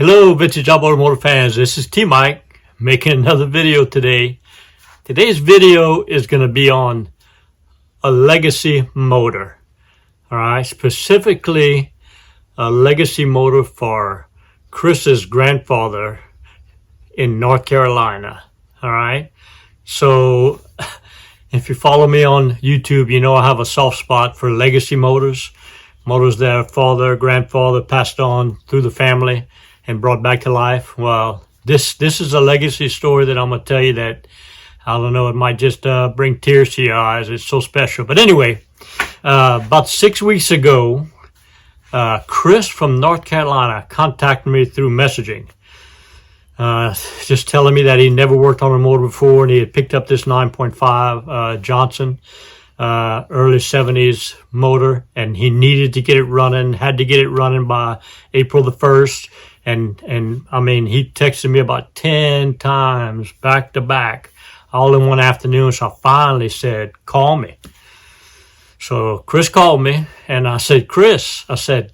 Hello, Vintage Automotive fans. This is T-Mike making another video today. Today's video is going to be on a legacy motor. All right, specifically a legacy motor for Chris's grandfather in North Carolina. All right, so if you follow me on YouTube, you know I have a soft spot for legacy motors. Motors that father, grandfather passed on through the family and brought back to life. Well, this is a legacy story that I'm going to tell you that, I don't know, it might just bring tears to your eyes. It's so special. But anyway, about 6 weeks ago, Chris from North Carolina contacted me through messaging, just telling me that he never worked on a motor before and he had picked up this 9.5 Johnson early 70s motor, and he needed to get it running, had to get it running by April the 1st. And I mean, he texted me about 10 times back to back, all in one afternoon. So I finally said, call me. So Chris called me and I said, Chris, I said,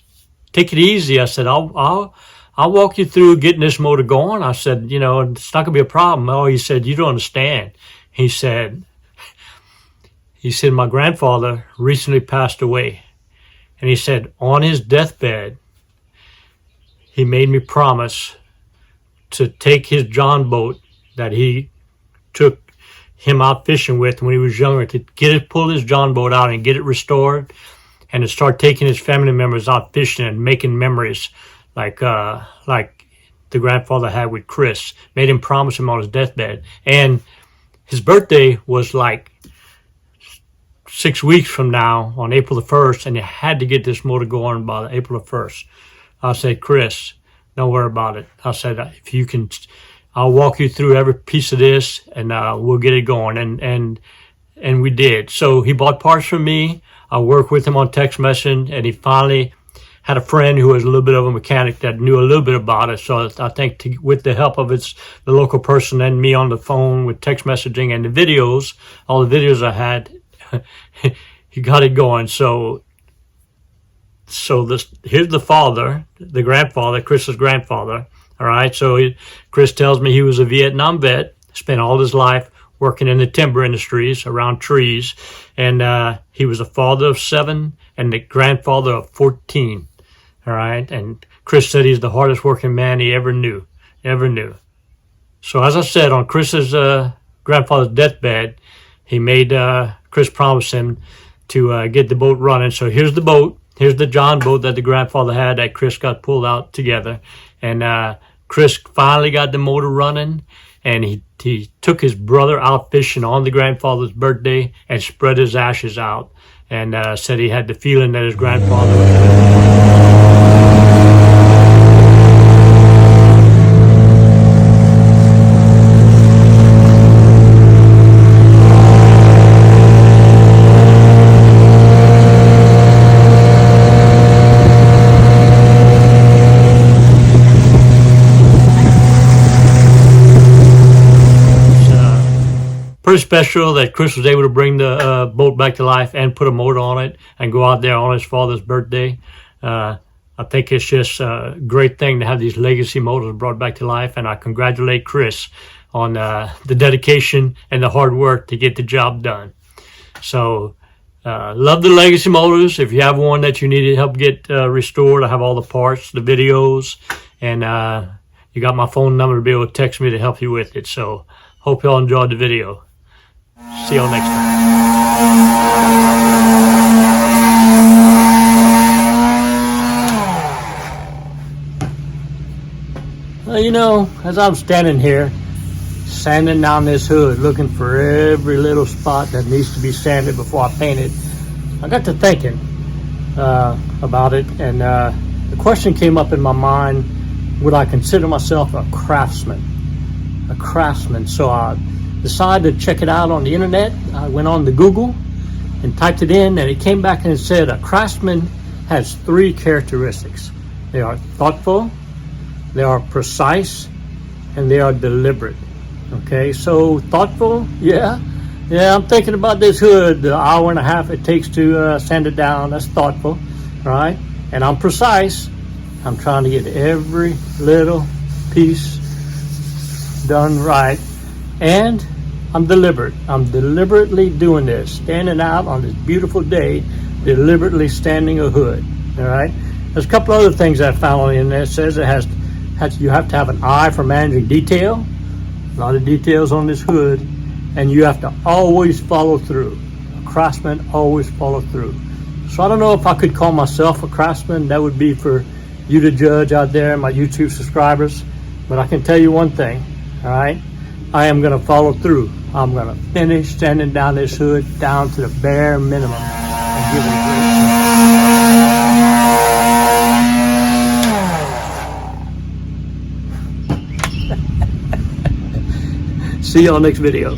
take it easy. I said, I'll walk you through getting this motor going. I said, you know, it's not gonna be a problem. Oh, he said, you don't understand. He said, my grandfather recently passed away. And he said, on his deathbed, he made me promise to take his John boat that he took him out fishing with when he was younger, to pull his John boat out and get it restored, and to start taking his family members out fishing and making memories like the grandfather had with Chris. Made him promise him on his deathbed. And his birthday was like 6 weeks from now on April the 1st, and you had to get this motor going by April the 1st. I said, Chris, don't worry about it. I said, if you can, I'll walk you through every piece of this and we'll get it going. And we did. So he bought parts from me. I worked with him on text messaging, and he finally had a friend who was a little bit of a mechanic that knew a little bit about it. So I think with the help of the local person and me on the phone with text messaging and the videos, all the videos I had, he got it going. So here's the father, the grandfather, Chris's grandfather. All right. So Chris tells me he was a Vietnam vet, spent all his life working in the timber industries around trees. And he was a father of 7 and the grandfather of 14. All right. And Chris said he's the hardest working man he ever knew. So as I said, on Chris's grandfather's deathbed, he made Chris promise him to get the boat running. So here's the boat. Here's the John boat that the grandfather had that Chris got pulled out together. And Chris finally got the motor running, and he took his brother out fishing on the grandfather's birthday and spread his ashes out, and said he had the feeling that his grandfather was pretty special that Chris was able to bring the boat back to life and put a motor on it and go out there on his father's birthday. I think it's just a great thing to have these legacy motors brought back to life, and I congratulate Chris on the dedication and the hard work to get the job done. So love the legacy motors. If you have one that you need to help get restored, I have all the parts, the videos, and you got my phone number to be able to text me to help you with it. So hope y'all enjoyed the video. See y'all next time. Well, you know, as I'm standing here, sanding down this hood, looking for every little spot that needs to be sanded before I paint it, I got to thinking about it, and the question came up in my mind, would I consider myself a craftsman? So I decided to check it out on the internet. I went on to Google and typed it in, and it came back and it said a craftsman has 3 characteristics. They are thoughtful, they are precise, and they are deliberate. Okay, so thoughtful, yeah, I'm thinking about this hood, the hour and a half it takes to sand it down. That's thoughtful, right? And I'm precise. I'm trying to get every little piece done right, and I'm deliberate. I'm deliberately doing this, standing out on this beautiful day, deliberately standing a hood. All right. There's a couple other things I found in there. It says it has you have to have an eye for managing detail. A lot of details on this hood, and you have to always follow through. A craftsman always follow through. So I don't know if I could call myself a craftsman. That would be for you to judge out there, my YouTube subscribers. But I can tell you one thing, all right? I am gonna follow through. I'm gonna finish sanding down this hood down to the bare minimum and give it a great shot. See y'all next video.